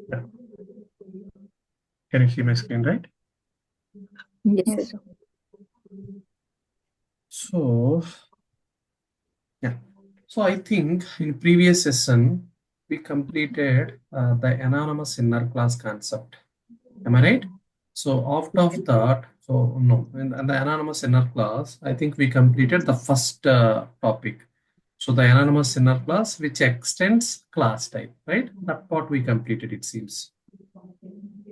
Yeah. Can you see my screen, right? Yes, sir. So, yeah. So I think in previous session, we completed the anonymous inner class concept. Am I right? So after that, so no, in the anonymous inner class, I think we completed the first topic. So the anonymous inner class, which extends class type, right? That part we completed, it seems.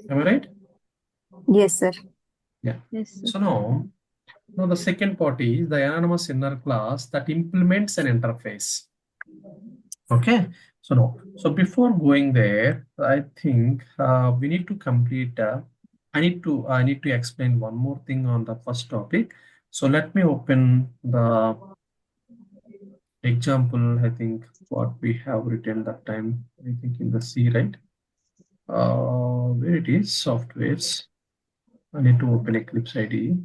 Am I right? Yes, sir. Yeah. Yes, sir. So now the second part is the anonymous inner class that implements an interface. Okay. So no. So before going there, I think we need to complete. I need to explain one more thing on the first topic. So let me open the example. I think what we have written that time. I think in the C, right? Where it is softwares. I need to open Eclipse IDE.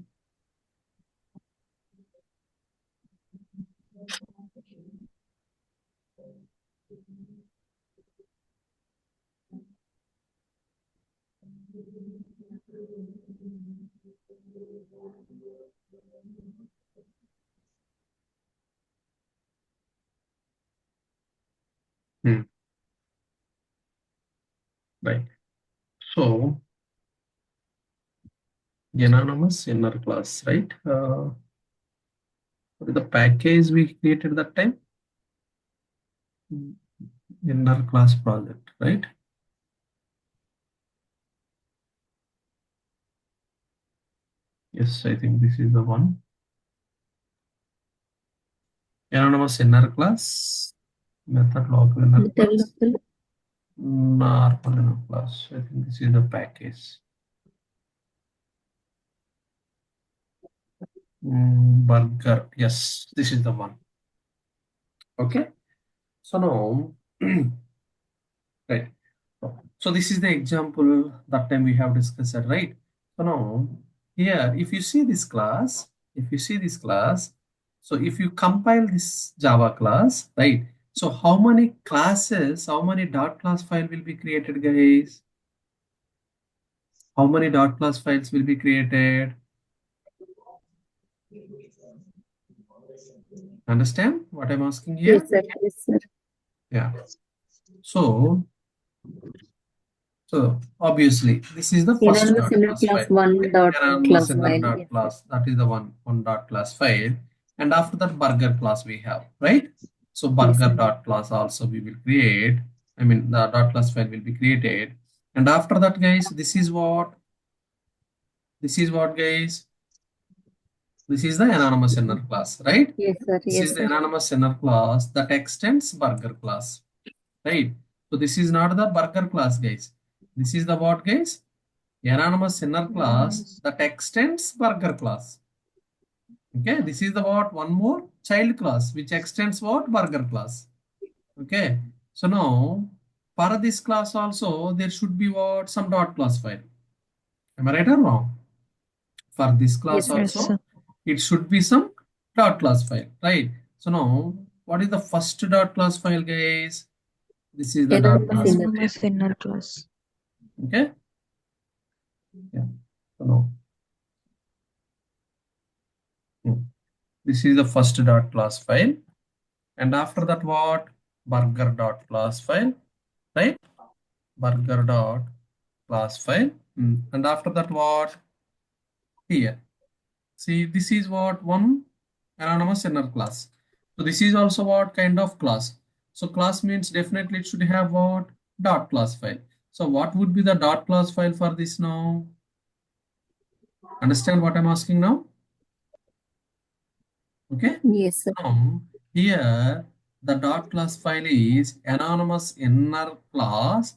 Right. So anonymous inner class, right? What is the package we created that time? Inner class project, right? Yes, I think this is the one. Anonymous inner class, method local inner class, normal inner class. I think this is the package. Burger. Yes, this is the one. Okay. So now, right. So this is the example that time we have discussed, right? So now here, if you see this class, so if you compile this Java class, right? So how many classes, how many dot class file will be created, guys? How many dot class files will be created? Understand what I'm asking here? Yes, sir. Yes, sir. Yeah. So obviously this is the first Anonymous dot inner class class file. one dot Anonymous class inner file. dot Yes, sir. class. That is the one dot class file. And after that burger class we have, right? So Yes, burger sir. dot class also we will create. I mean the dot class file will be created. And after that, guys, this is what guys. This is the anonymous inner class, right? Yes, sir. This is Yes, the sir. anonymous inner class that extends burger class, right? So this is not the burger class, guys. This is the what, guys? Anonymous inner class Anonymous. that extends burger class. Okay, this is the what? One more child class which extends what? Burger class. Okay, so now for this class also there should be what? Some dot class file. Am I right or wrong? For this class Yes, sir. Yes, sir. also it should be some dot class file, right? So now what is the first dot class file, guys? This is the dot Anonymous class inner. file. Anonymous inner class. Okay, yeah. So now this is the first dot class file, and after that what? Burger dot class file, right? Burger dot class file. And after that what? Here, see, this is what? One anonymous inner class. So this is also what kind of class? So class means definitely it should have what? Dot class file. So what would be the dot class file for this now? Understand what I'm asking now? Okay. Yes, sir. Now here the dot class file is anonymous inner class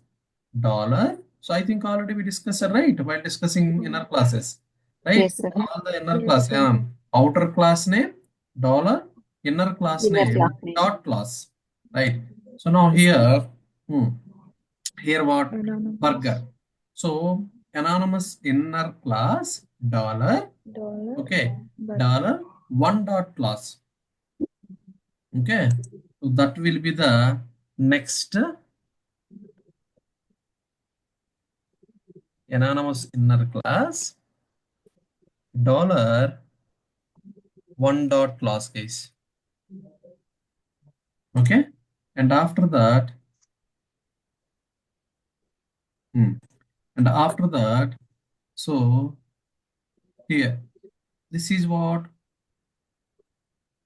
dollar. So I think already we discussed it, right, while discussing inner classes, right? Yes, sir. All the inner Yes, class, sir. outer class name dollar, inner class Inner class name name. dot class, right? So now Yes, sir. here what? Anonymous Burger. So anonymous inner class dollar, dollar okay, burger. dollar one dot class. Okay, so that will be the next anonymous inner class dollar one dot class, guys. Okay, and after that, and after that, so here, this is what,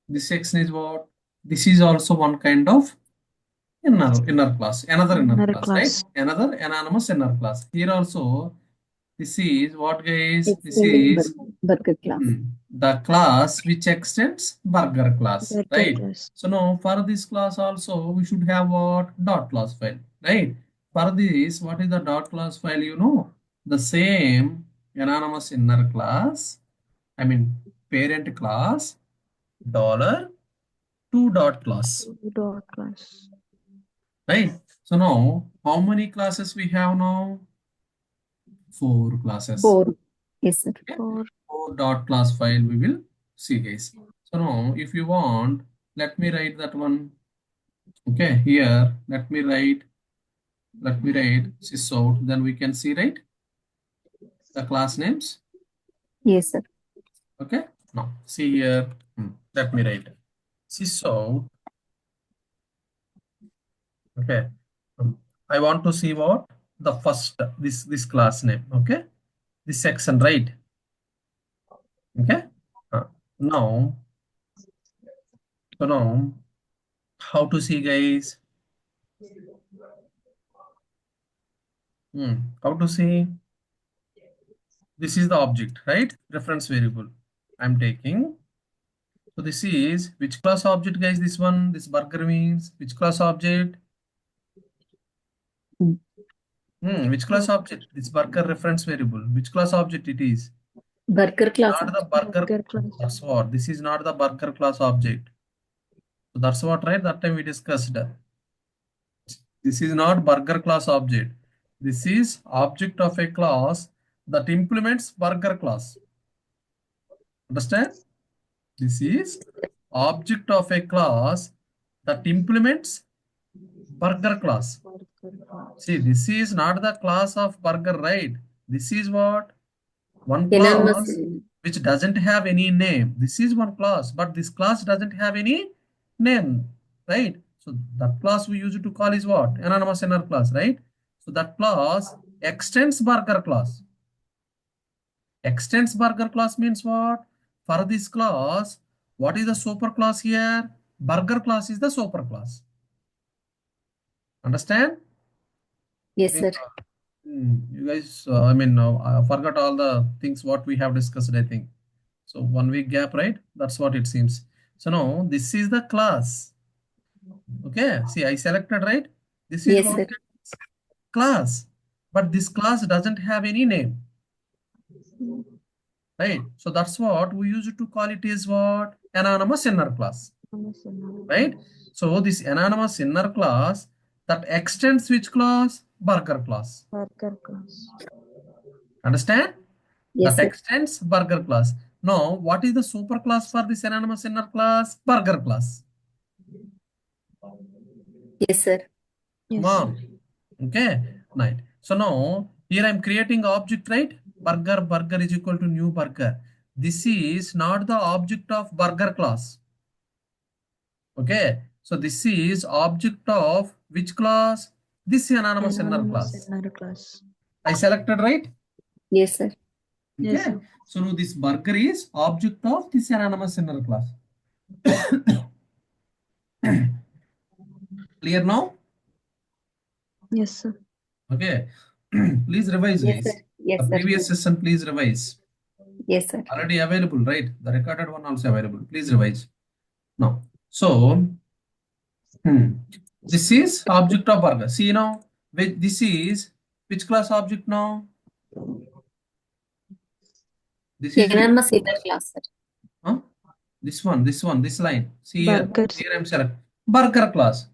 this section is what, this is also one kind of inner class, another inner Another class, right? class. Another anonymous inner class. Here also, this is what, guys? This Extending is burger class. the class which extends burger class, Burger right? class. So now for this class also we should have what, dot class file, right? For this, what is the dot class file? You know, the same anonymous inner class, I mean parent class dollar two dot class, Dot class. right? So now how many classes we have now? Four classes. Four. Yes, sir. Okay? Four. Four dot class file we will see, guys. So now if you want, let me write that one. Okay, here let me write sysout, then we can see, right, the class names. Yes, sir. Okay, now see here, let me write sysout. Okay, I want to see what the first, this class name. Okay, this section, right? Okay, now, so now how to see, guys? How to see? This is the object, right? Reference variable I'm taking. So this is which class object, guys? This one, this burger means which class object? Mm. Which class object? This burger reference variable. Which class object it is? Burger class. Not the burger. Burger class. That's what. This is not the burger class object. So that's what, right? That time we discussed. This is not burger class object. This is object of a class that implements burger class. Understand? This is object of a class that implements burger class. See, this is not the class of burger, right? This is what? One Anonymous. class which doesn't have any name. This is one class, but this class doesn't have any name, right? So that class we use to call is what? Anonymous inner class, right? So that class extends burger class. Extends burger class means what? For this class, what is the super class here? Burger class is the super class. Understand? Yes, sir. You guys, I mean, I forgot all the things what we have discussed, I think. So 1 week gap, right? That's what it seems. So now this is the class. Okay, see, I selected, right? This is Yes, what? sir. Class. But this class doesn't have any name, right? So that's what we use to call it is what? Anonymous inner class, right? So this anonymous inner class that extends which class? Burger class. Burger class. Understand? Yes, That sir. extends burger class. Now, what is the super class for this anonymous inner class? Burger class. Yes, sir. Come on. Okay, right. So now here I'm creating object, right? Burger is equal to new burger. This is not the object of burger class. Okay, so this is object of which class? This anonymous inner class. Inner class. I selected, right? Yes, sir. Okay. Yes, sir. So now this burger is object of this anonymous inner class. Clear now? Yes, sir. Okay. Please revise, Yes, guys. sir. Yes, The sir. previous session, please revise. Yes, sir. Already available, right? The recorded one also available. Please revise. Now, so this is object of burger. See now, this is which class object now? This is which Anonymous inner class, sir. huh? This one, this line. See Burgers. here I'm select burger class.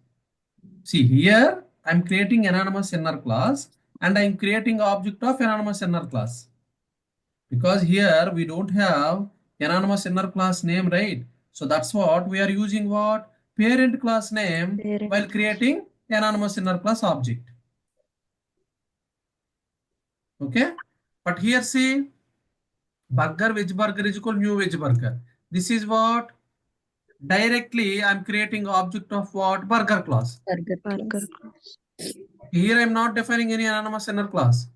See here, I'm creating anonymous inner class and I'm creating object of anonymous inner class. Because here we don't have anonymous inner class name, right? So that's what we are using what? Parent class name while creating anonymous inner class object. Okay? But here see, burger, veg burger is equal new veg burger. This is what? Directly I'm creating object of what? Burger class. Burger class. Here I'm not defining any anonymous inner class.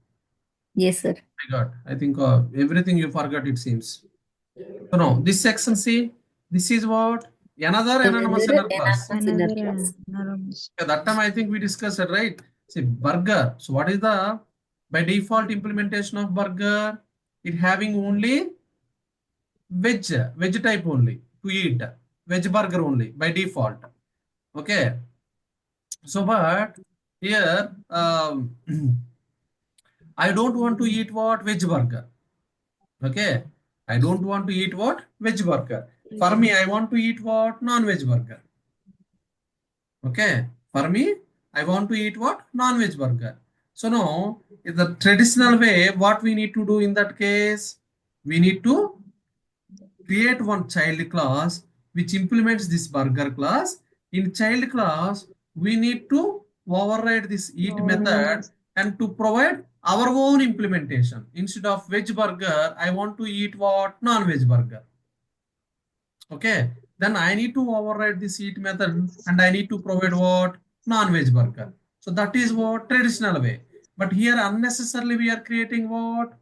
Yes, sir. My God, I think everything you forgot it seems. So now this section C, this is what? Another anonymous Another inner class. inner class. Yeah, that time I think we discussed it, right? See, burger. So what is the by default implementation of burger? It having only veg type only to eat. Veg burger only by default. Okay. So but here I don't want to eat what? Veg burger. Okay. I don't want to eat what? Veg burger. For me, I want to eat what? Non-veg burger. Okay. For me, I want to eat what? Non-veg burger. So now, in the traditional way, what we need to do in that case? We need to create one child class which implements this burger class. In child class, we need to override this eat method and to provide our own implementation. Instead of veg burger, I want to eat what? Non-veg burger. Okay. Then I need to override this eat method and I need to provide what? Non-veg burger. So that is what traditional way. But here unnecessarily we are creating what?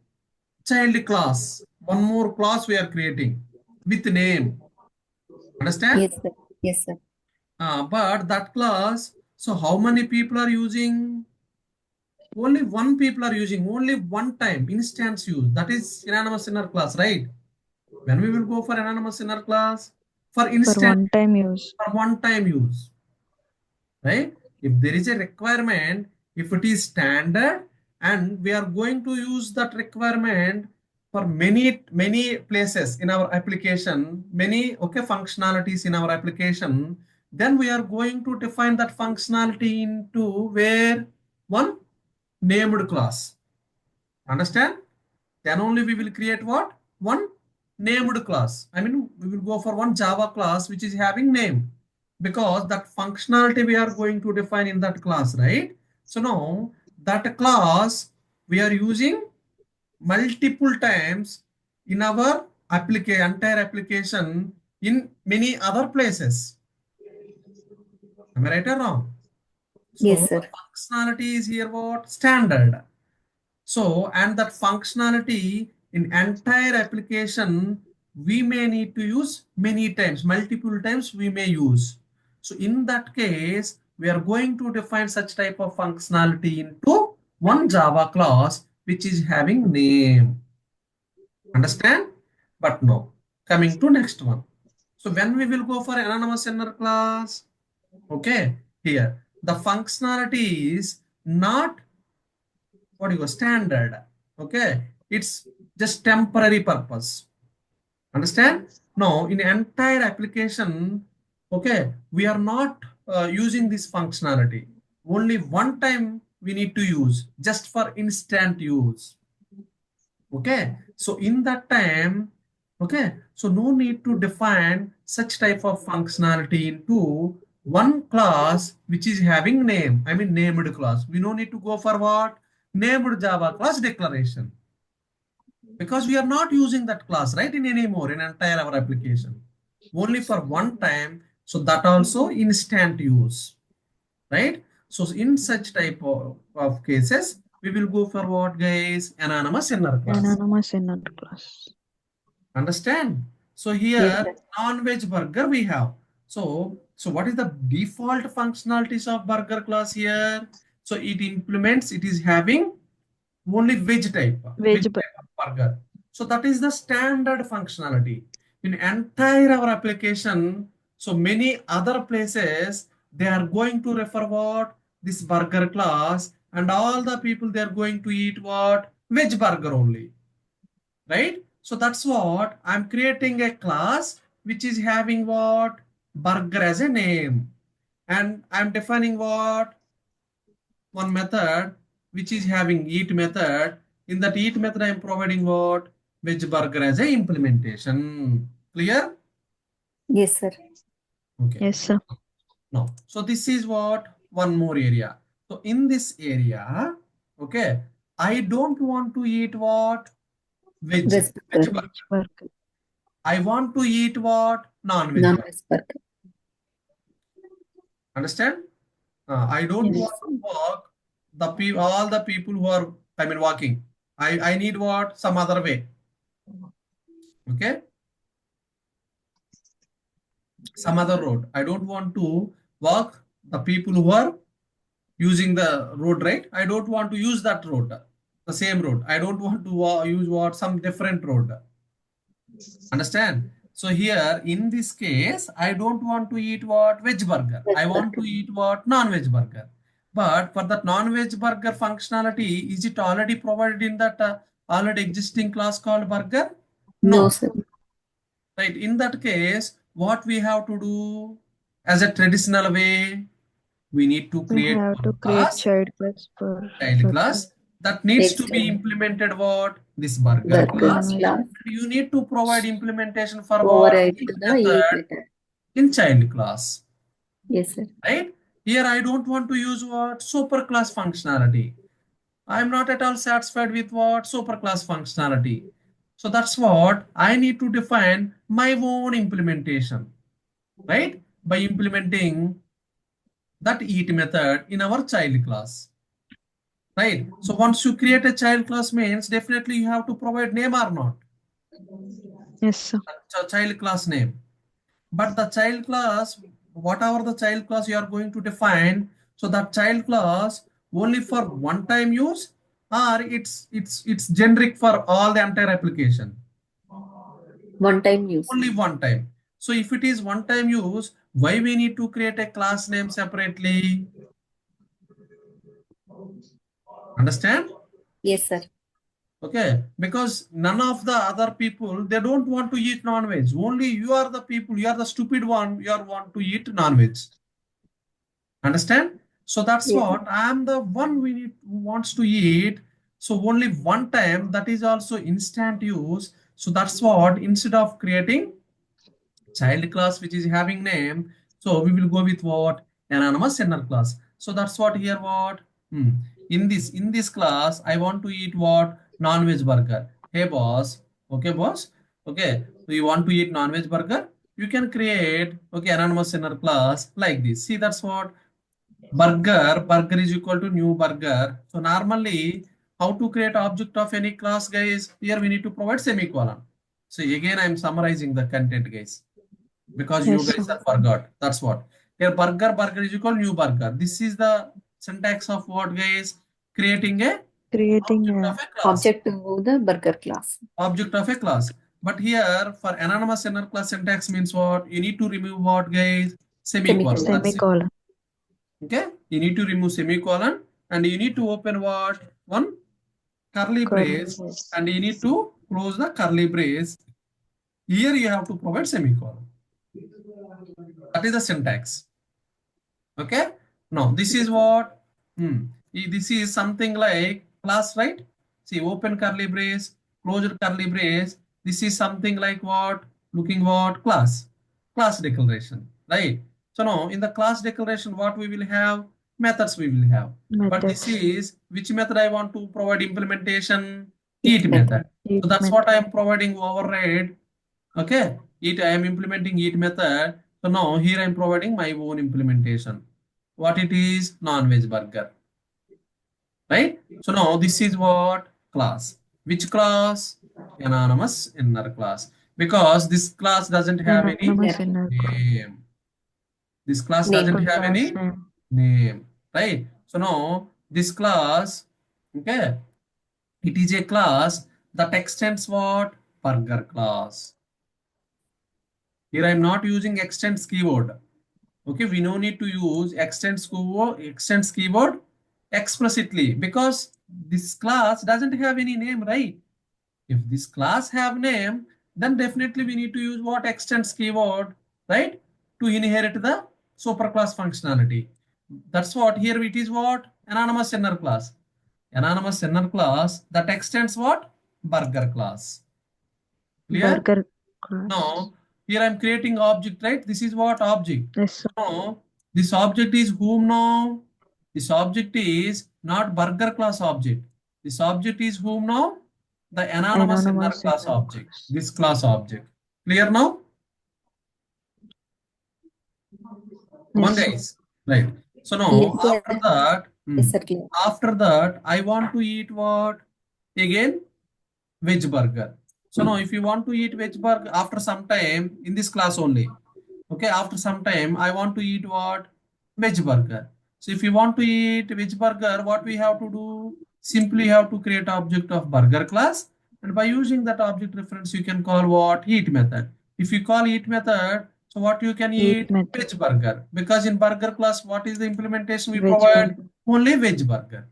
Child class. One more class we are creating with name. Understand? Yes, sir. Yes, sir. But that class, so how many people are using? Only one people are using, only one time instance use. That is anonymous inner class, right? When we will go for anonymous inner class? For instance, one-time use. for one time use, right? If there is a requirement, if it is standard and we are going to use that requirement for many places in our application, many okay functionalities in our application, then we are going to define that functionality into where one named class. Understand? Then only we will create what? One named class. I mean, we will go for one Java class which is having name because that functionality we are going to define in that class, right? So now that class we are using multiple times in our entire application in many other places. Am I right or wrong? Yes, So sir. the functionality is here what? Standard. So, and that functionality in entire application, we may need to use many times, multiple times we may use. So in that case, we are going to define such type of functionality into one Java class, which is having name. Understand? But no. Coming to next one. So when we will go for anonymous inner class, okay, here the functionality is not what you go standard. Okay, it's just temporary purpose. Understand? No, in entire application, okay, we are not using this functionality. Only one time we need to use just for instant use. Okay, so in that time, okay, so no need to define such type of functionality into one class which is having name. I mean named class. We no need to go for what? Named Java class declaration. Because we are not using that class, right, in anymore in entire our application. Only for one time. So that also instant use, right? So in such type of cases, we will go for what, guys? Anonymous inner class. Anonymous inner class. Understand? So Yes, here sir. non-veg burger we have. So what is the default functionalities of burger class here? So it implements, it is having only veg type of burger. So that is the standard functionality. In entire our application, so many other places, they are going to refer what? This burger class, and all the people they are going to eat what? Veg burger only, right? So that's what I'm creating a class which is having what? Burger as a name. And I'm defining what? One method which is having eat method. In that eat method, I'm providing what? Veg burger as a implementation. Clear? Yes, sir. Okay. Yes, sir. Now, so this is what? One more area. So in this area, okay, I don't want to eat what? Veg. Veg Veg burger. burger. Burger. I want to eat what? Non-veg burger. Non-veg burger. Understand? I don't Yes. want to walk all the people who are, I mean, walking. I need what? Some other way. Okay? Some other road. I don't want to walk the people who are using the road, right? I don't want to use that road, the same road. I don't want to use what? Some different road. Understand? So here in this case, I don't want to eat what? Veg burger. Veg I want to burger. eat what? Non-veg burger. But for that non-veg burger functionality, is it already provided in that already existing class called burger? No, No. sir. Right. In that case, what we have to do as a traditional way, we need to We create have to one create class, child class for child burger. class that needs to Next, be implemented what? This burger burger class. class. You need to provide implementation for what? Override Each to the eat method method. in child class, Yes, sir. right? Here I don't want to use what? Superclass functionality. I'm not at all satisfied with what? Superclass functionality. So that's what I need to define my own implementation, right? By implementing that eat method in our child class, right? So once you create a child class means definitely you have to provide name or not, Yes, sir. child class name. But the child class, whatever the child class you are going to define, so that child class only for one time use or it's generic for all the entire application. One time use. Only one time. So if it is one time use, why we need to create a class name separately? Understand? Yes, sir. Okay, because none of the other people they don't want to eat non-veg. Only you are the people, you are the stupid one, you are want to eat non-veg. Understand? So that's Yes. what I am the one we need who wants to eat. So only one time that is also instant use. So that's what instead of creating child class which is having name, so we will go with what? Anonymous inner class. So that's what here what? In this class, I want to eat what? Non-veg burger. Hey boss. Okay, boss. Okay. So you want to eat non-veg burger? You can create okay anonymous inner class like this. See that's what burger is equal to new burger. So normally how to create object of any class guys? Here we need to provide semicolon. So again I am summarizing the content guys because you Yes, sir. guys have forgot. That's what. Here burger is equal new burger. This is the syntax of what guys? Creating a Creating object of a a class. object to the burger class. Object of a class. But here for anonymous inner class syntax means what? You need to remove what guys? Semicolon. Semicolon. That's it. Semicolon. Okay. You need to remove semicolon and you need to open what? One curly Curly brace brace. and you need to close the curly brace. Here you have to provide semicolon. That is the syntax. Okay. Now this is what? This is something like class, right? See, open curly brace, closed curly brace. This is something like what? Looking what? Class declaration, right? So now in the class declaration, what we will have? Methods we will have. But this Methods. is which method I want to provide implementation? Eat Eat method. method. Eat So that's method. what I am providing override. Okay. I am implementing eat method. So now here I am providing my own implementation. What it is? Non-veg burger. Right? So now this is what? Class. Which class? Anonymous inner class. Because this class doesn't have any Anonymous inner class. name. This class Name. doesn't Simple have class any name. name. Right? So now this class, okay, it is a class that extends what? Burger class. Here I am not using extends keyword. Okay, we no need to use extends keyword explicitly because this class doesn't have any name, right? If this class have name, then definitely we need to use what extends keyword, right? To inherit the superclass functionality. That's what here it is what? Anonymous inner class. Anonymous inner class that extends what? Burger class. Clear? Burger class. Now, here I'm creating object, right? This is what object. Yes, sir. Now, this object is whom now? This object is not burger class object. This object is whom now? The anonymous inner class object. This class object. Clear now? Come on, Yes, sir. guys. Right. So now Yes, sir. after that, Yes, sir. Clear. I want to eat what? Again, veg burger. So now if you want to eat veg burger after some time in this class only, okay, after some time I want to eat what? Veg burger. So if you want to eat veg burger, what we have to do? Simply have to create object of burger class, and by using that object reference you can call what? Eat method. If you call eat method, so what you can Eat eat? method. Veg burger, because in burger class what is the implementation we Veg provide? burger. Only veg burger,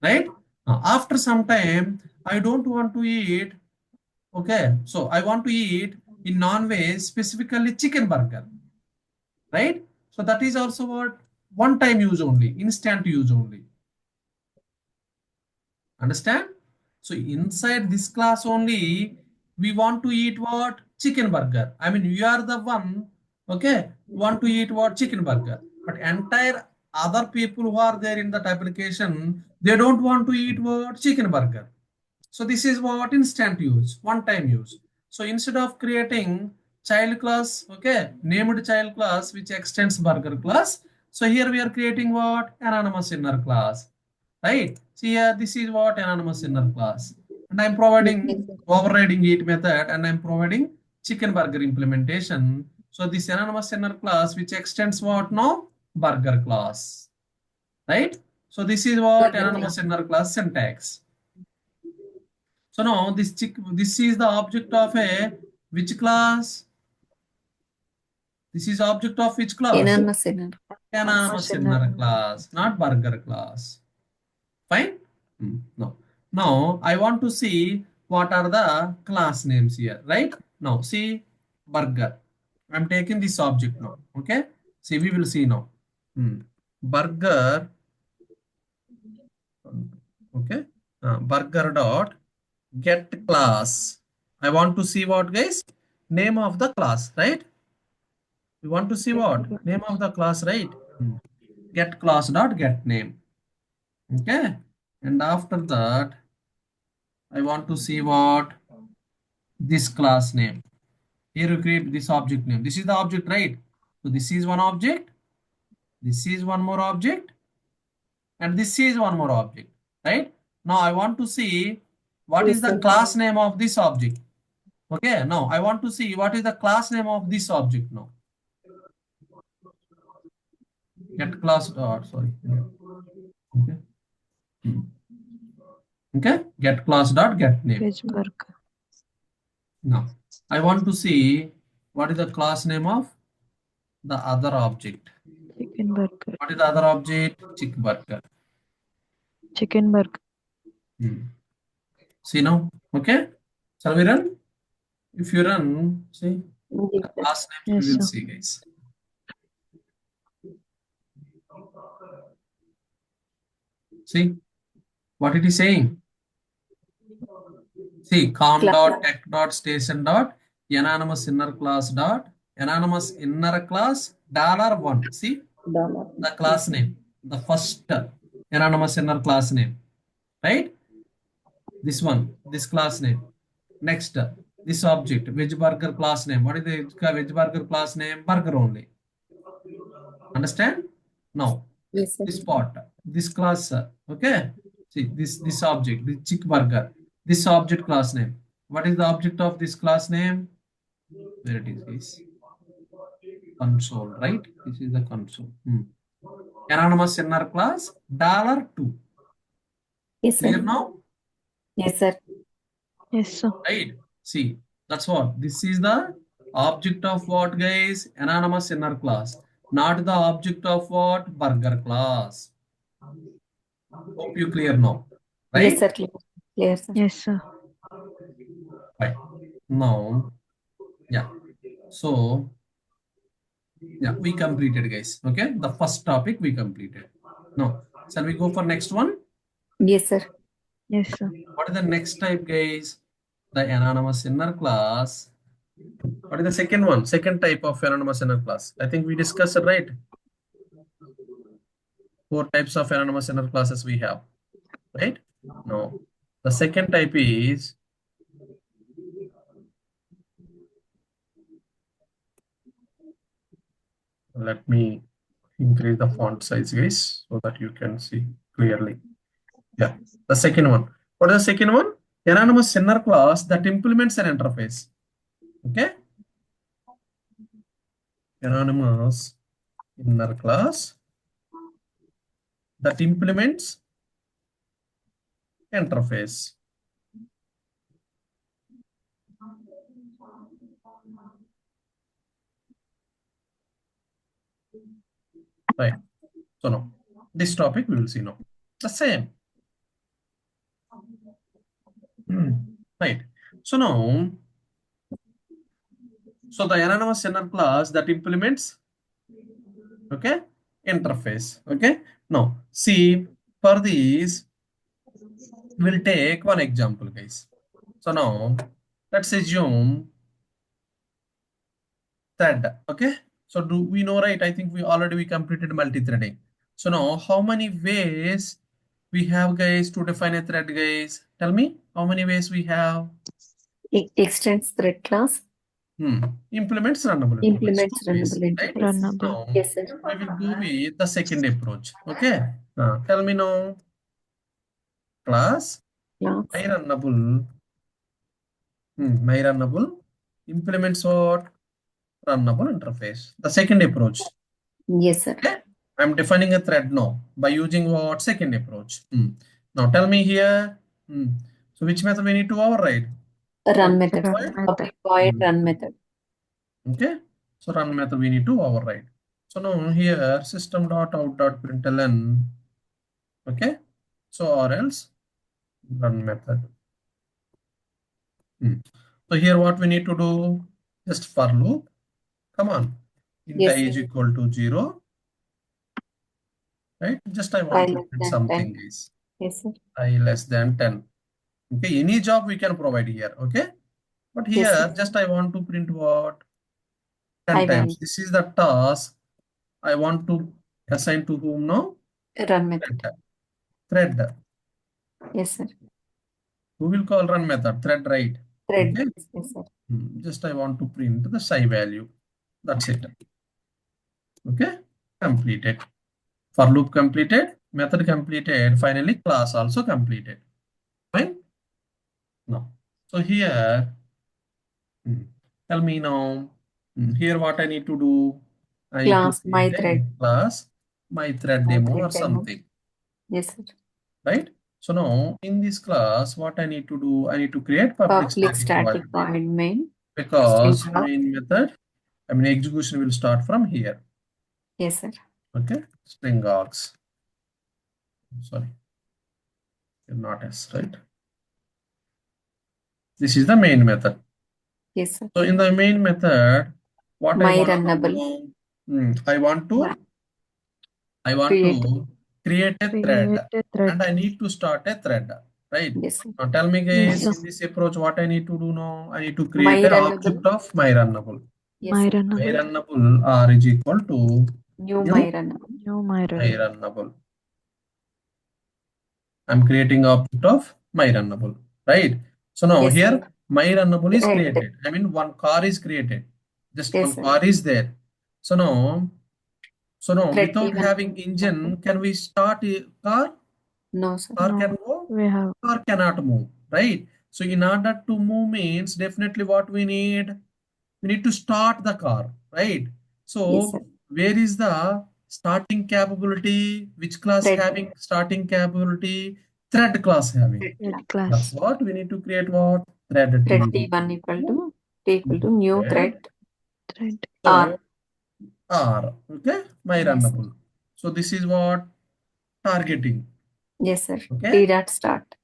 right? Now, after some time I don't want to eat. Okay, so I want to eat in non-veg, specifically chicken burger, right? So that is also what? One time use only, instant use only. Understand? So inside this class only, we want to eat what? Chicken burger. I mean, you are the one, okay, want to eat what? Chicken burger. But entire other people who are there in that application, they don't want to eat what? Chicken burger. So this is what? Instant use, one time use. So instead of creating child class, okay, named child class which extends burger class, so here we are creating what? Anonymous inner class, right? See here, this is what? Anonymous inner class, and I'm providing Yes, sir. overriding eat method, and I'm providing chicken burger implementation. So this anonymous inner class which extends what now? Burger class, right? So this is what? Anonymous inner class syntax. So now this is the object of a which class? This is object of which class? Anonymous inner. Anonymous inner class, not burger class. Fine? No. Now I want to see what are the class names here, right? Now see burger. I'm taking this object now. Okay. See, we will see now. Burger. Okay. Burger dot get class. I want to see what, guys? Name of the class, right? We want to see what? Name of the class, right? Get class dot get name. Okay. And after that, I want to see what? This class name. Here you create this object name. This is the object, right? So this is one object. This is one more object. And this is one more object, right? Now I want to see what is Yes, the sir. class name of this object. Okay, now I want to see what is the class name of this object now. Get class dot, sorry. Okay. Okay, get class dot get name. Veg burger. Now I want to see what is the class name of the other object. Chicken burger. What is the other object? Chick burger. Chicken burger. See now, okay? Shall we run? If you run, see the class names we will see, guys. See what it is saying. See, com dot tech dot station dot anonymous inner class dot anonymous inner class $1. See the class name, the first anonymous inner class name, right? This one, this class name. Next, this object, veg burger class name. What is the veg burger class name? Burger only. Understand? Now, Yes, sir. this part, this class, okay? See, this object, the chick burger, this object class name. What is the object of this class name? Where it is? Console, right? This is the console. Anonymous inner class $2. Yes, sir. Clear now? Yes, sir. Yes, sir. Right? See, that's what. This is the object of what, guys? Anonymous inner class. Not the object of what? Burger class. Hope you clear now. Right? Yes, sir. Clear, sir. Yes, sir. Right. Now, yeah. So, yeah, we completed, guys. Okay. The first topic we completed. Now, shall we go for next one? Yes, sir. Yes, sir. What is the next type, guys? The anonymous inner class. What is the second one? Second type of anonymous inner class. I think we discussed it, right? 4 types of anonymous inner classes we have, right? No. The second type is, let me increase the font size, guys, so that you can see clearly. Yeah. The second one. What is the second one? Anonymous inner class that implements an interface. Okay. Anonymous inner class that implements interface. Right. So now, this topic we will see now. The same. Right. So now, so the anonymous inner class that implements, okay, interface. Okay. Now, see, for these, we'll take one example, guys. So now, let's assume thread. Okay. So do we know, right? I think we completed multi-threading. So now, how many ways we have, guys, to define a thread, guys? Tell me how many ways we have. Extends thread class. Implements runnable interface. Implements Two ways, runnable right? interface. Now, Yes, sir. we will go with the second approach. Okay. Tell me now, class Class. my runnable implements what? Runnable interface. The second approach. Yes, sir. Okay. I'm defining a thread now by using what? Second approach. Now tell me here. So which method we need to override? Run method. Public void? Public void run method. Okay. So run method we need to override. So now here system.out.println. Okay. So or else run method. So here what we need to do? Just for loop. Come on. Int Yes, I is sir. equal to 0. Right? Just I I want to less print than something, 10. guys. Yes, sir. I less than 10. Okay. Any job we can provide here. Okay. But Yes, here sir. just I want to print what? 10 I times. value. This is the task I want to assign to whom now? Run method. Thread. Yes, sir. Who will call run method? Thread, right? Thread. Okay. Yes, sir. Just I want to print the psi value. That's it. Okay. Completed. For loop completed. Method completed. Finally, class also completed. Fine. Now, so here, tell me now. Here, what I need to do? I need to Class my create a thread. class, my thread My demo thread or demo. something. Yes, sir. Right? So now in this class, what I need to do? I need to create public Public static void static void main. because String block. main method, execution will start from here. Yes, sir. Okay, string args. Sorry, not s, right? This is the main method. Yes, sir. So in the main method, what I My want to runnable. do, I want to create a thread, and I need to start a thread, right? Yes, sir. Now tell me, guys, Yes, in this approach, what I need to do now? I need to My create an runnable. object of my runnable. Yes, sir. My runnable R is equal to New my runnable. my runnable. I'm creating object of my runnable, right? So now Yes, here sir. my runnable is Thread. created. I mean one car is created. Just Yes, one sir. car is there. So now Thread without T1. having engine, can we start a car? No, sir. Car can go, car cannot move, right? So in order to move means definitely what we need? We need to start the car, right? So Yes, sir. where is the starting capability? Which class Thread. having starting capability? Thread class having. That's what we need to create what? Thread Thread T. T1 equal to new thread So R. R, okay, my Yes, sir. runnable. So this is what targeting. Yes, sir. Okay. T dot start.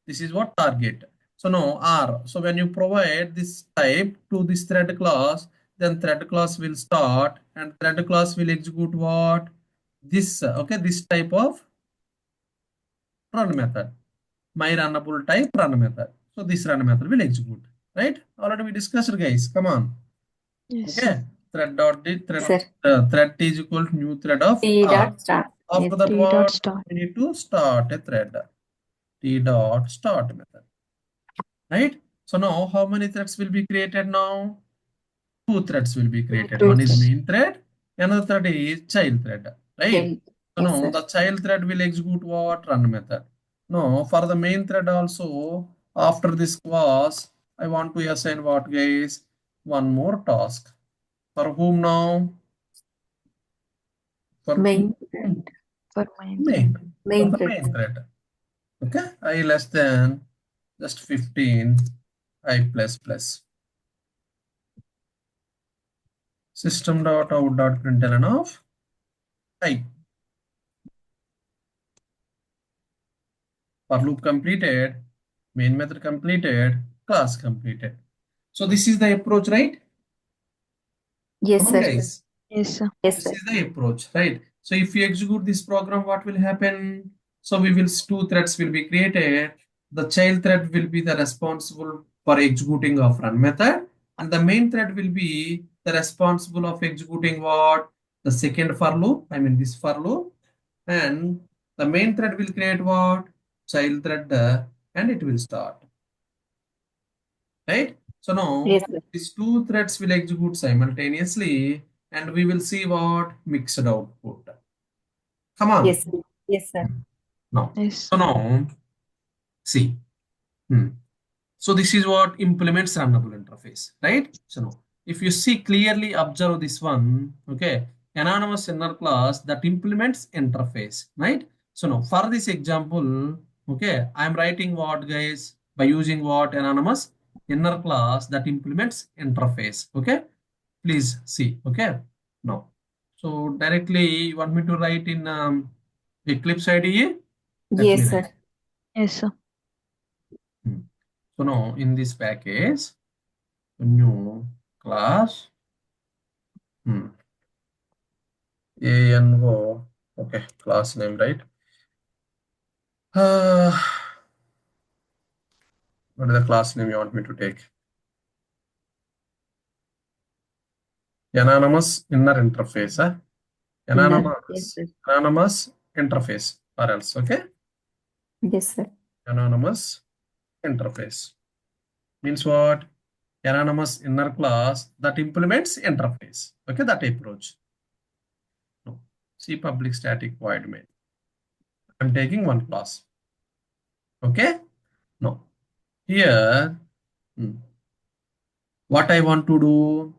This is what target. So now R. So when you provide this type to this thread class, then thread class will start and thread class will execute what? This, okay, this type of run method. My runnable type run method. So this run method will execute, right? Already we discussed, guys. Come on. Okay. Thread dot d thread Sir. Thread T is equal to new thread of T R. dot start. After Yes. that, what we need to start a thread. t dot start method, right? So now how many threads will be created now? Two threads will be created. One is Threads. main thread, another thread is child thread, right? Child. So Yes, now sir. the child thread will execute what? Run method. No, for the main thread also, after this class, I want to assign what, guys? One more task. For whom now? For Main thread. whom? For main Main. thread. For Main the thread. main thread. Okay, I less than just 15, I plus plus. System.out.println of I. For loop completed, main method completed, class completed. So this is the approach, right? Yes, Come on, sir. guys. Yes, sir. Yes, This sir. is the approach, right? So if you execute this program, what will happen? So we will two threads will be created. The child thread will be the responsible for executing of run method, and the main thread will be the responsible of executing what? The second for loop. I mean this for loop, and the main thread will create what? Child thread, and it will start. Right? So now Yes, sir. these two threads will execute simultaneously, and we will see what mixed output. Come on. Yes, sir. Yes, sir. Now, Yes, so sir. now see. So this is what implements runnable interface, right? So now, if you see clearly, observe this one. Okay, anonymous inner class that implements interface, right? So now for this example, okay, I'm writing what, guys, by using what? Anonymous inner class that implements interface. Okay, please see. Okay, now, so directly you want me to write in Eclipse IDE? Let me Yes, write. sir. Yes, sir. So now in this package, new class, ANO, okay, class name, right? Uh, what is the class name you want me to take? Anonymous inner interface, huh? Inner. Yes, Anonymous, sir. anonymous interface, or else, okay? Yes, sir. Anonymous interface means what? Anonymous inner class that implements interface, okay? That approach. No. See public static void main. I'm taking one class, okay? No. Here, what I want to do,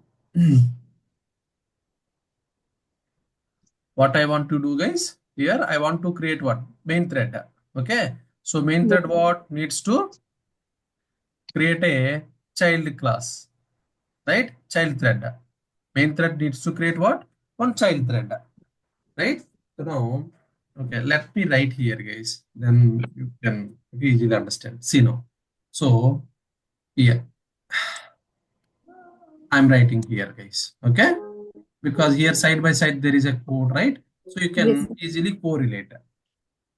what I want to do, guys, here I want to create what? Main thread. Okay. So main Yes, thread what needs to create a child class, right? Child thread. Main thread needs to create what? One child thread, right? So now, okay, let me write here, guys. Then you can easily understand. See now. So here, I'm writing here, guys. Okay. Because here side by side there is a code, right? So you yes, can sir. easily correlate.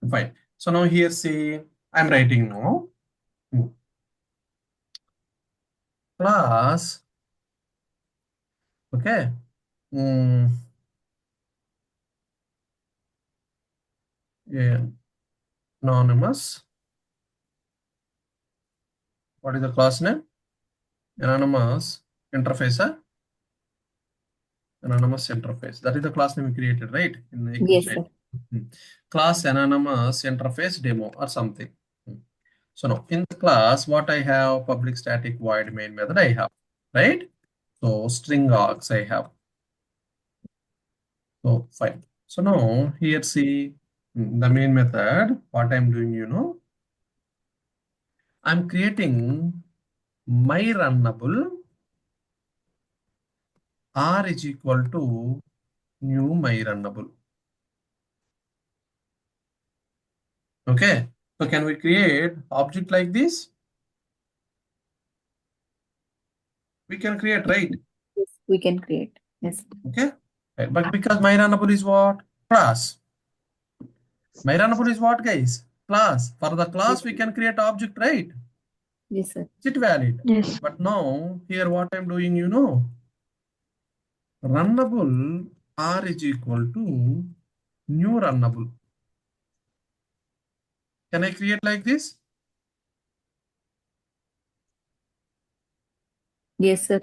Fine. So now here say I'm writing now class. Okay. Mm, yeah, anonymous. What is the class name? Anonymous interface. Huh? Anonymous interface. That is the class name we created, right? In the Eclipse. Yes, sir. Class anonymous interface demo or something. So now in the class, what I have public static void main method I have, right? So string args I have. So fine. So now here see the main method, what I'm doing, I'm creating my runnable r is equal to new my runnable. Okay. So can we create object like this? We can create, right? Yes, we can create. Yes. Okay. Right. But because my runnable is what? Class. My runnable is what, guys? Class. For the Yes, class, we can create object, right? yes, sir. Is it valid? Yes. But now here what I'm doing, runnable r is equal to new runnable. Can I create like this? Yes, sir.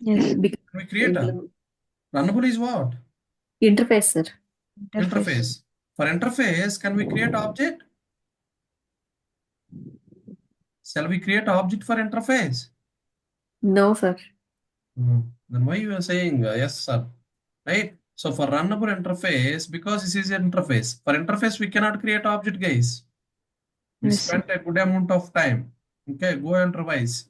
Yes. Because Can we create a runnable is what? interface, sir. Interface. For interface, can we create object? Shall we create object for interface? No, sir. Then why you are saying yes, sir? Right? So for runnable interface, because this is an interface. For interface, we cannot create object, guys. We Yes, sir. spent a good amount of time. Okay, go and revise.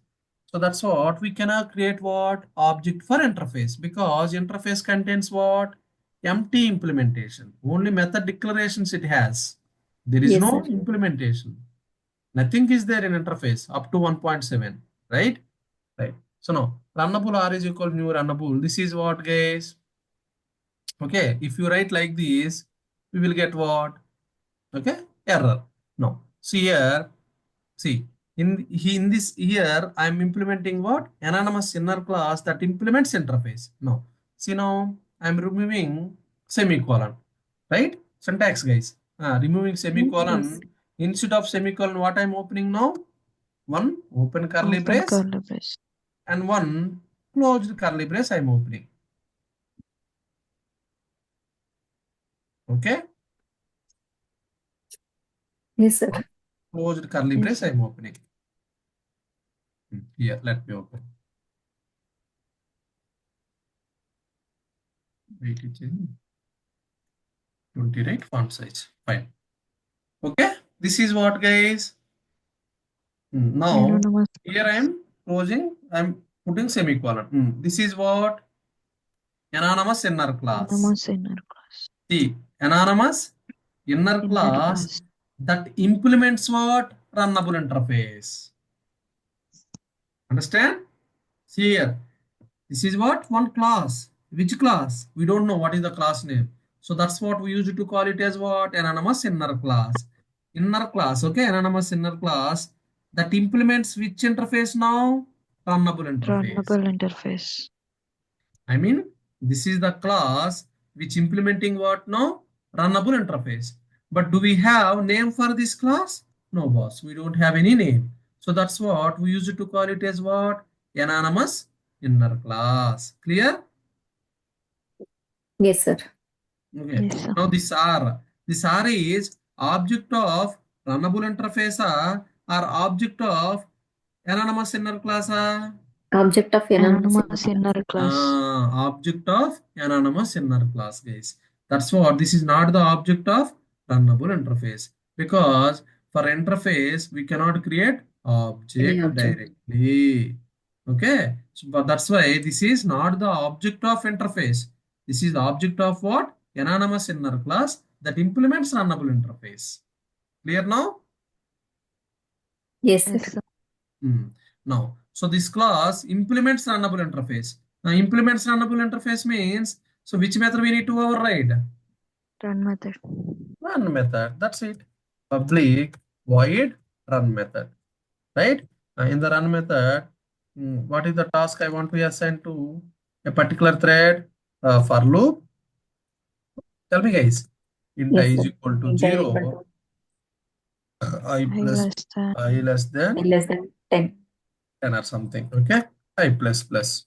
So that's what we cannot create what object for interface because interface contains what empty implementation. Only method declarations it has. There is Yes, no sir. implementation. Nothing is there in interface up to 1.7, right? Right. So now runnable r is equal to new runnable. This is what, guys? Okay, if you write like this, we will get what? Okay, error. No. See here, see in this here I am implementing what? Anonymous inner class that implements interface. No. See now I am removing semicolon, right? Syntax, guys. Removing semicolon. Yes. Instead of semicolon, what I am opening now? One open curly Open brace curly brace. and one closed curly brace I am opening. Okay. Yes, sir. Closed curly Yes, brace I sir. am opening. Here, let me open. Wait, it's in 20, right? Font size. Fine. Okay. This is what, guys. Now, Anonymous. here I am closing. I am putting semicolon. This is what? Anonymous inner class. Anonymous inner class. See, anonymous inner Inner class class. that implements what? Runnable interface. Understand? See here. This is what? One class. Which class? We don't know what is the class name. So that's what we used to call it as what? Anonymous inner class. Inner class, okay? Anonymous inner class that implements which interface now? Runnable interface. Runnable interface. I mean, this is the class which implementing what now? Runnable interface. But do we have name for this class? No, boss. We don't have any name. So that's what we used to call it as what? Anonymous inner class. Clear? Yes, sir. Okay. Yes, sir. Now this R is object of runnable interface or object of anonymous inner class. Object of anonymous Anonymous inner class. Object of anonymous inner class, guys. That's what this is not the object of runnable interface because for interface we cannot create any object object. directly. Okay, so but that's why this is not the object of interface. This is the object of what? Anonymous inner class that implements runnable interface. Clear now? Yes, sir. Yes, sir. Now, so this class implements runnable interface. Now, implements runnable interface means, so which method we need to override? Run method. Run method. That's it. Public void run method. Right? In the run method, what is the task I want to assign to a particular thread for loop? Tell me, guys. Int I Yes, is sir. equal to Int I 0, equal I I plus less than. I less to than less than 10. 10 or something. Okay? I plus plus.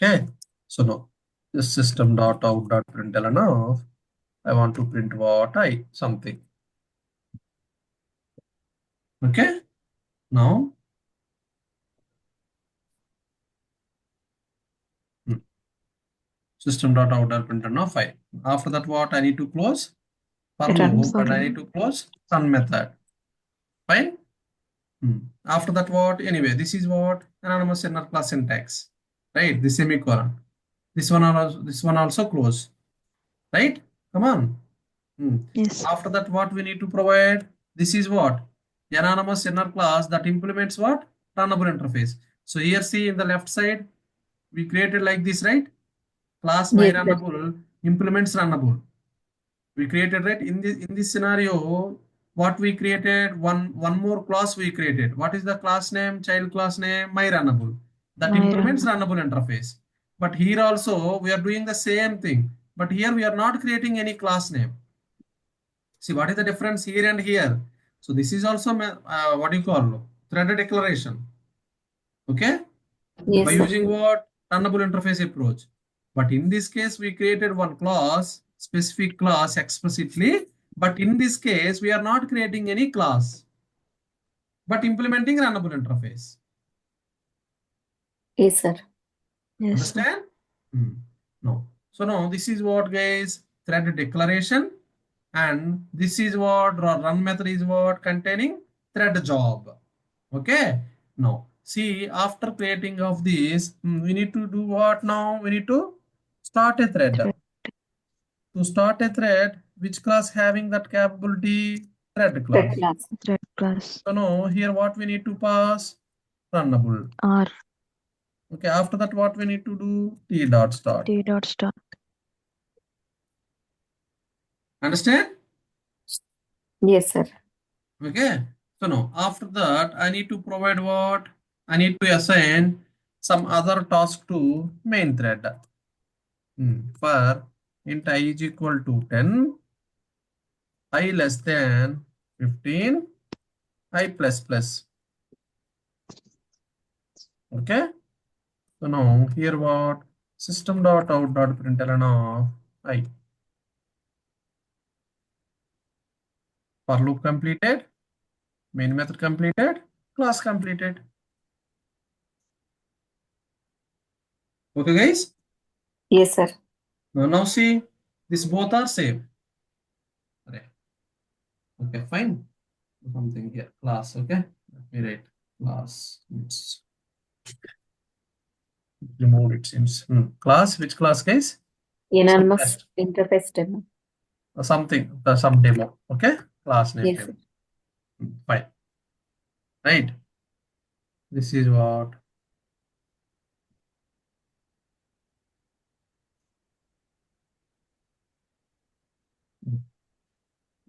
Okay, so now this system.out.println of I want to print what I something. Okay, now system.out.println of I. After that, what I need to close for Run loop For and I need to close run method. Fine. After that, what anyway, this is what anonymous inner class syntax, right? The semicolon. This one also close, right? Come on. yes. After that, what we need to provide? This is what? Anonymous inner class that implements what? Runnable interface. So here see in the left side, we created like this, right? Class my Yes, sir. runnable implements runnable. We created, right? In this scenario, what we created, one more class we created. What is the class name? Child class name, my runnable. That My implements run. runnable interface. But here also we are doing the same thing. But here we are not creating any class name. See, what is the difference here and here? So this is also what do you call threaded declaration. Okay, Yes, by sir. using what runnable interface approach. But in this case, we created one class, specific class explicitly. But in this case, we are not creating any class, but implementing runnable interface. Yes, sir. Yes, sir. Understand? No. So now this is what, guys, thread declaration, and this is what run method is what containing thread job. Okay. Now see, after creating of this, we need to do what now? We need to start a thread. Thread. To start a thread, which class having that capability? Thread Thread class. class. Thread class. So now here what we need to pass? Runnable. R. Okay. After that, what we need to do? T dot start. T dot start. Understand? Yes, sir. Okay. So now after that, I need to provide what? I need to assign some other task to main thread. For int I is equal to 10, I less than 15, I plus plus. Okay. So now here what? System.out.println of I. For loop completed, main method completed, class completed. Okay, guys? Yes, sir. Now see, these both are same. Okay, fine. Something here, class. Okay, let me write class. It's removed, it seems. Class, which class, guys? Some Anonymous test. interface demo. Something, some demo. Okay, class name Yes, demo. sir. Fine. Right. This is what.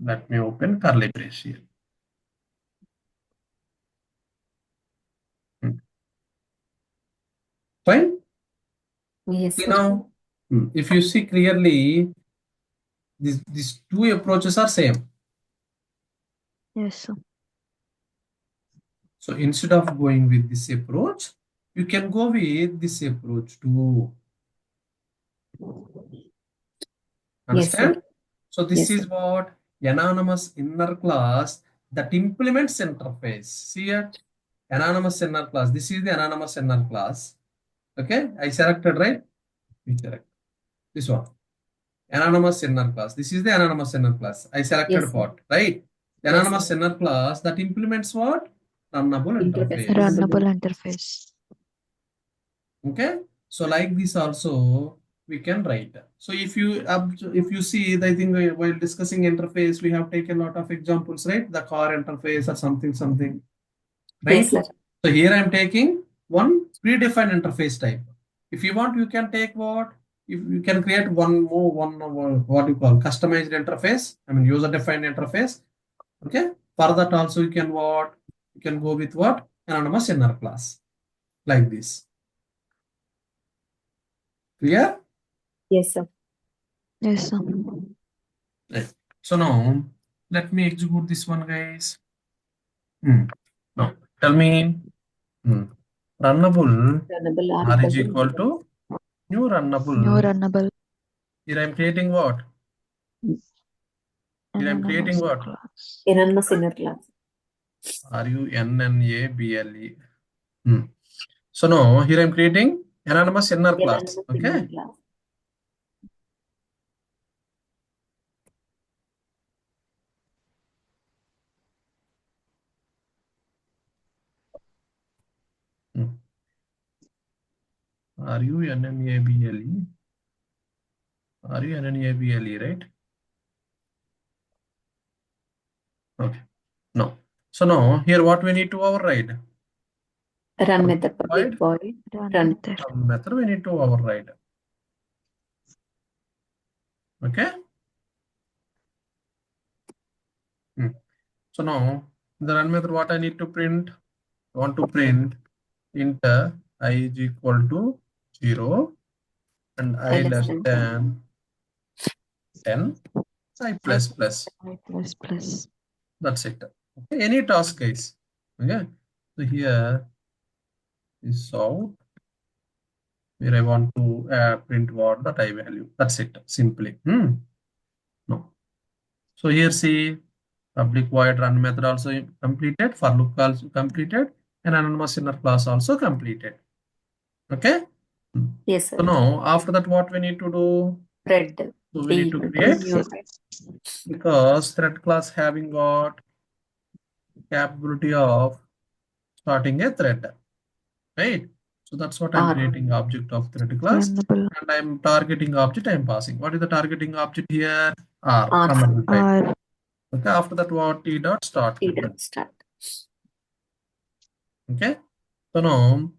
Let me open curly brace here. Fine. Yes, See sir. now, if you see clearly, these two approaches are same. Yes, sir. So instead of going with this approach, you can go with this approach too. Understand? Yes, so this yes, is sir. what anonymous inner class that implements interface. See here, anonymous inner class. This is the anonymous inner class. Okay, I selected, right? We select this one. Anonymous inner class. This is the anonymous inner class. I selected Yes, sir. part, right? The Yes, anonymous sir. inner class that implements what? Runnable Interface. interface. Runnable interface. Okay, so like this also we can write. So if you see, I think while discussing interface, we have taken a lot of examples, right? The car interface or something, right? Yes, sir. So here I'm taking one predefined interface type. If you want, you can take what? If you can create one what you call customized interface. I mean user defined interface. Okay. For that also you can what? You can go with what? Anonymous inner class, like this. Clear? Yes, sir. Yes, sir. Right. So now let me execute this one, guys. Now tell me, runnable Runnable r is equal to new runnable. New runnable. Here I'm creating what? Here I'm creating Anonymous what? class. Anonymous inner class. RUNNABLE. So now here I'm creating anonymous inner class. Anonymous Okay. inner class. RUNNABLE. RUNNABLE, right? Okay. No. So now here what we need to override? Run method Void public void. Run Run. method. method we need to override. Okay. So now the run method, what I need to print? I want to print int I is equal to 0 and I less than 10. I plus plus. I plus plus. That's it. Okay, any task, guys. Okay, so here is out where I want to print what the type value. That's it. Simply. No. So here see public void run method also completed, for loop also completed, and anonymous inner class also completed. Okay. Yes, sir. So now after that, what we need to do? Thread. So we need to Equal create new thread. because thread class having got capability of starting a thread, right? So that's what I'm R. creating object of thread class, Runnable. and I'm targeting object I'm passing. What is the targeting object here? R, R. runnable type. R. Okay, after that what T dot start T method. dot start. Okay, so now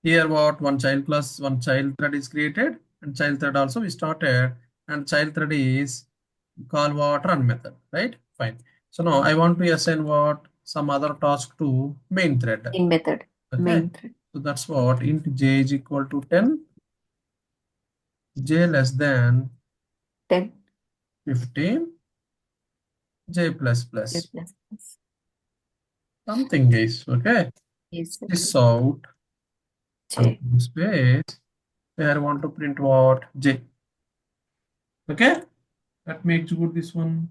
here what one child plus one child thread is created, and child thread also we started, and child thread is call what run method, right? Fine. So now I want to assign what some other task to main thread. In method. Okay, Main thread. so that's what int j is equal to 10, j less than 10. 15, j plus J plus plus plus. something guys. Okay, Yes, sir. this out J. and space where I want to print what j. Okay, let me execute this one.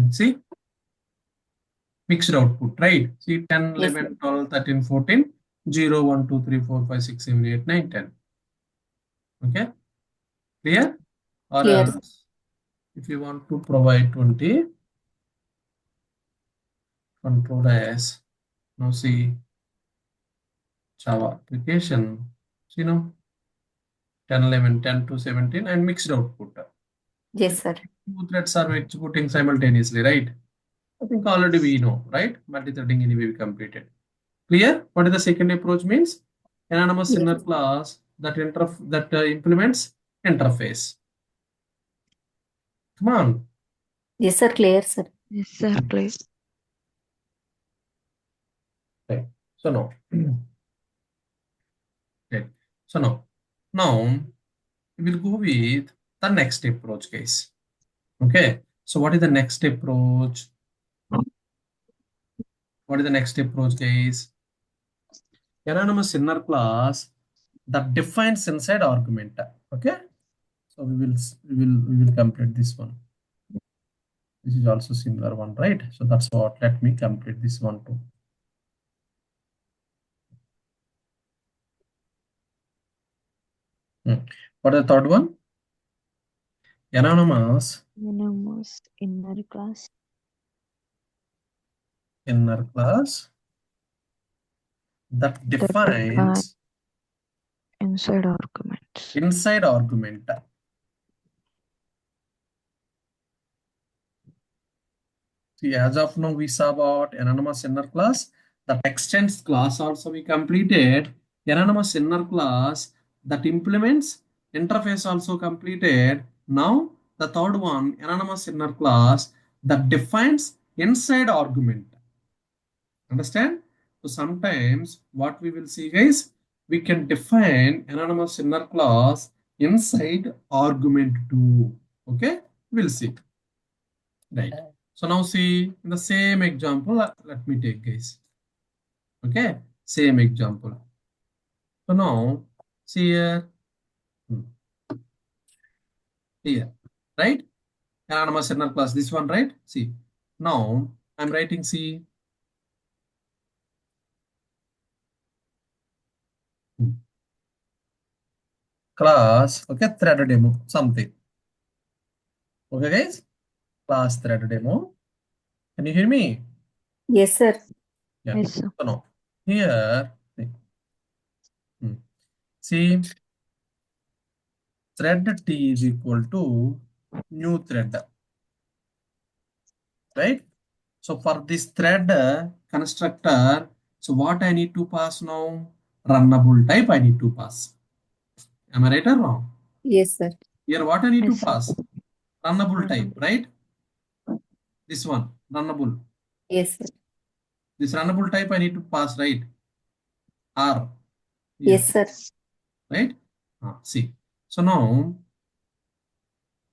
See, mixed output, right? See 10, Yes, 11, 12, 13, 14, 0, 1, 2, 3, 4, 5, 6, 7, 8, 9, 10. Okay, clear? Or clear. else if you want to provide 20, control S. Now see Java application. See now 10, 11, 10 to 17 and mixed output. Yes, sir. Two threads are executing simultaneously, right? I think already we know, right? Multi-threading anyway we completed. Clear? What is the second approach means? Anonymous Yes. inner class that implements interface. Come on. Yes, sir. Clear, sir. Yes, sir, please. Okay. So now, okay. So now we will go with the next approach, guys. Okay. So what is the next approach? What is the next approach, guys? Anonymous inner class that defines inside argument. Okay. So we will complete this one. This is also similar one, right? So that's what. Let me complete this one too. What is the third one? Anonymous Inner class. inner class that defines Inside arguments. inside argument. See, as of now, we saw about anonymous inner class. That extends class also we completed. Anonymous inner class that implements interface also completed. Now, the third one, anonymous inner class that defines inside argument. Understand? So sometimes what we will see, guys, we can define anonymous inner class inside argument too. Okay, we'll see. Right. So now see in the same example, let me take, guys. Okay, same example. So now see here, here, right? Anonymous inner class, this one, right? See, now I'm writing C. Class, okay, thread demo, something. Okay, guys, class thread demo. Can you hear me? Yes, sir. Yeah. Yes, sir. So now here, see, thread T is equal to new thread, right? So for this thread constructor, so what I need to pass now? Runnable type I need to pass. Am I right or wrong? Yes, sir. Here what I need to Yes, sir. pass? Runnable type, Runnable. right? This one, runnable. Yes, sir. This runnable type I need to pass, right? R. Here, Yes, sir. right? See. So now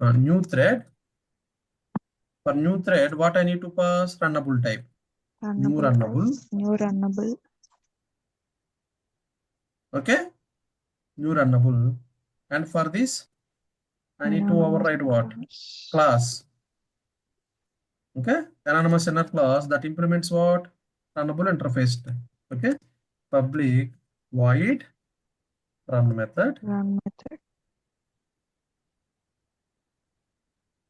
New thread. For new thread, what I need to pass? Runnable type. New runnable. New runnable. Okay. New runnable. And for this, I need to override what? Class. Okay. Anonymous inner class that implements what? Runnable interface. Okay. Public void run method. Run method.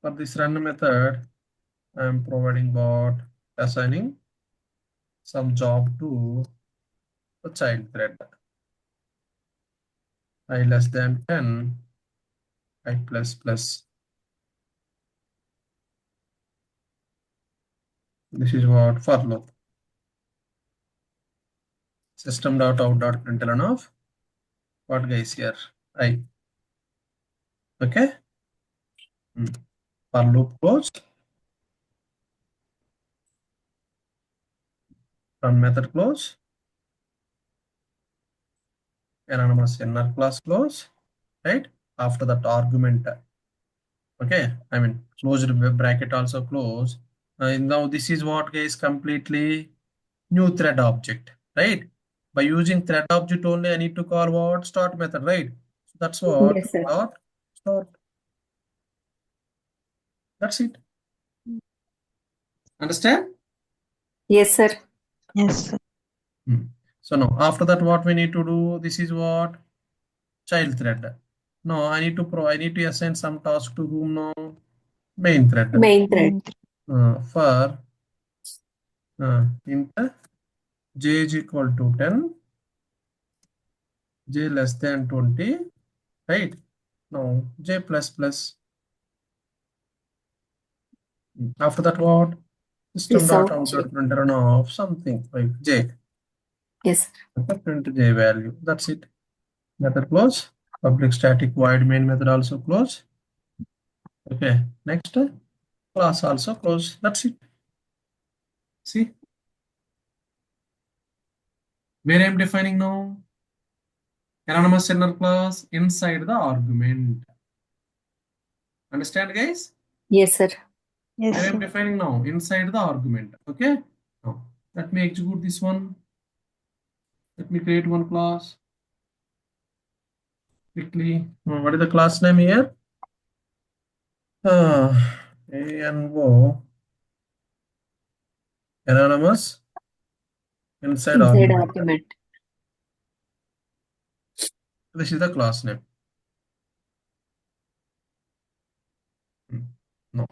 For this run method, I am providing what? Assigning some job to the child thread. I less than 10, I plus plus. This is what for loop. System.out.println of what guys here? I. Okay. For loop close. Run method close. Anonymous inner class close. Right? After that argument. Okay. I mean closed bracket also close. Now this is what guys completely new thread object. Right? By using thread object only, I need to call what? Start method, right? So that's what Yes, sir. start. That's it. Understand? Yes, sir. Yes, sir. So now after that, what we need to do? This is what? Child thread. No, I need to assign some task to whom now? Main thread. Main thread. For int j is equal to 10, j less than 20, right? Now j plus plus. After that, what? System.out.println of something like j. Yes, sir. Print j value. That's it. Method close. Public static void main method also close. Okay. Next, class also close. That's it. See where I am defining now? Anonymous inner class inside the argument. Understand, guys? Yes, sir. Yes, Where I am sir. defining now? Inside the argument. Okay. Now let me execute this one. Let me create one class quickly. What is the class name here? ANO anonymous inside argument. Argument. This is the class name. No.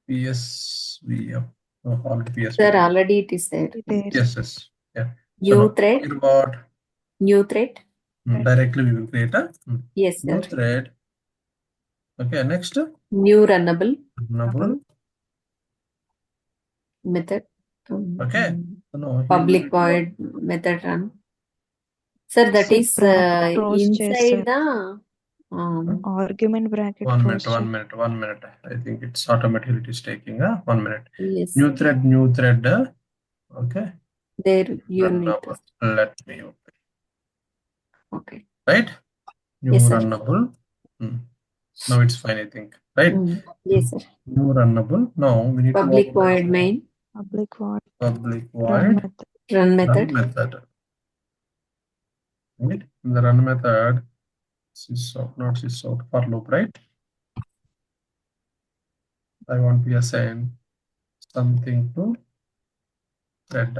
PSVF. No, all PSVF. Sir, already it is there. Yes. Yeah. New thread. About New thread. directly we will create a Yes, new sir. thread. Okay, next. New runnable method. Okay. No, Public void method run. Sir, that Sir, is bracket close inside చేశారు. the Argument bracket one close minute. I think it's automatically it is taking 1 minute. yes. New thread. Okay. There you need to. Let me open. Okay. Right? New Yes, sir. runnable. Now it's fine, I think. Right? Yes, sir. New runnable. Now we need Public to void main. Public void public run void method. Run method. Right? In the run method, not sysout for loop, right? I want to assign something to thread.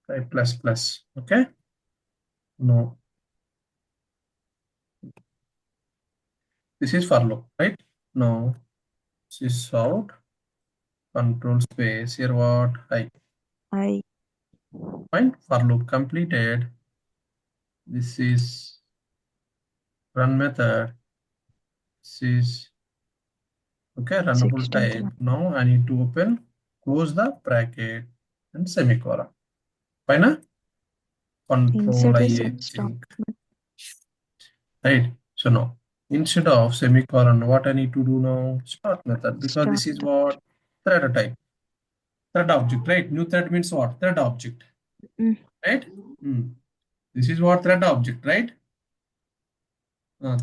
Right, plus. Okay. No. This is for loop, right? No. Sysout control space here what? I. Fine. For loop completed. This is run method. This is okay, runnable 16th type. line. Now I need to close the bracket and semicolon. Fine. Control I think. Right. So now instead of semicolon, what I need to do now? Start method, because this is what? Thread type. Thread object, right? New thread means what? Thread object. Right? This is what thread object, right?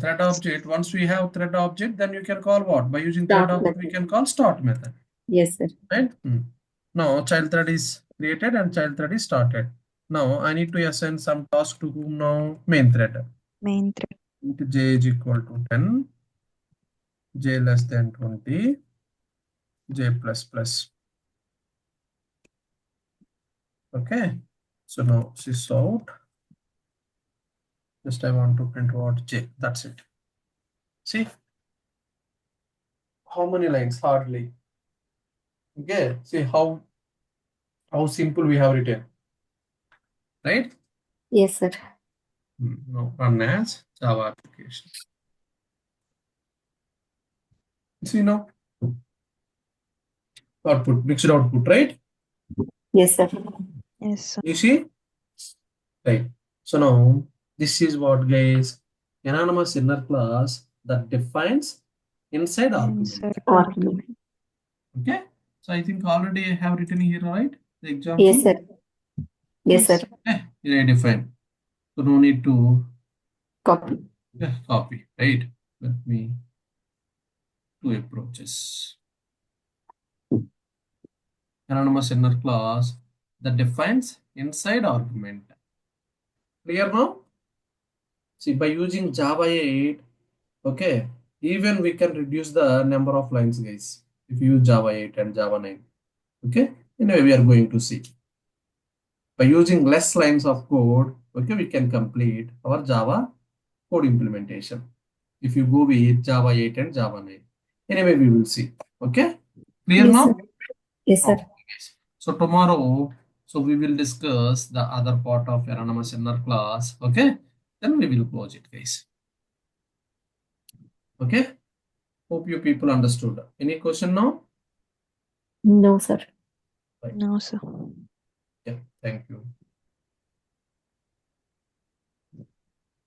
Thread object, once we have thread object, then you can call what? By using thread Start object, we method. can call start method, Yes, sir. right? Now child thread is created and child thread is started. Now I need to assign some task to whom now? Main thread. Main thread. Into j is equal to 10, j less than 20, j plus plus. Okay. So now sys out. Just I want to print what j. That's it. See how many lines? Hardly. Okay. See how simple we have written, right? Yes, sir. Now run as Java application. See now output, mixed output, right? Yes, sir. Yes, sir. You see, right? So now this is what, guys, anonymous inner class that defines inside argument. Insert Argument. argument. Okay. So I think already I have written here, right? The example. Yes, sir. Yes, sir. Okay. Here I define. So no need to Copy. copy, right? Let me two approaches. Anonymous inner class that defines inside argument. Clear now? See, by using Java 8, okay, even we can reduce the number of lines, guys, if you use Java 8 and Java 9. Okay, anyway, we are going to see. By using less lines of code, okay, we can complete our Java code implementation. If you go with Java 8 and Java 9. Anyway, we will see. Okay, clear Yes, now? sir. Yes, sir. Okay, guys. So tomorrow, so we will discuss the other part of anonymous inner class. Okay, then we will close it, guys. Okay, hope you people understood. Any question now? No, sir. No, sir. Yeah, thank you.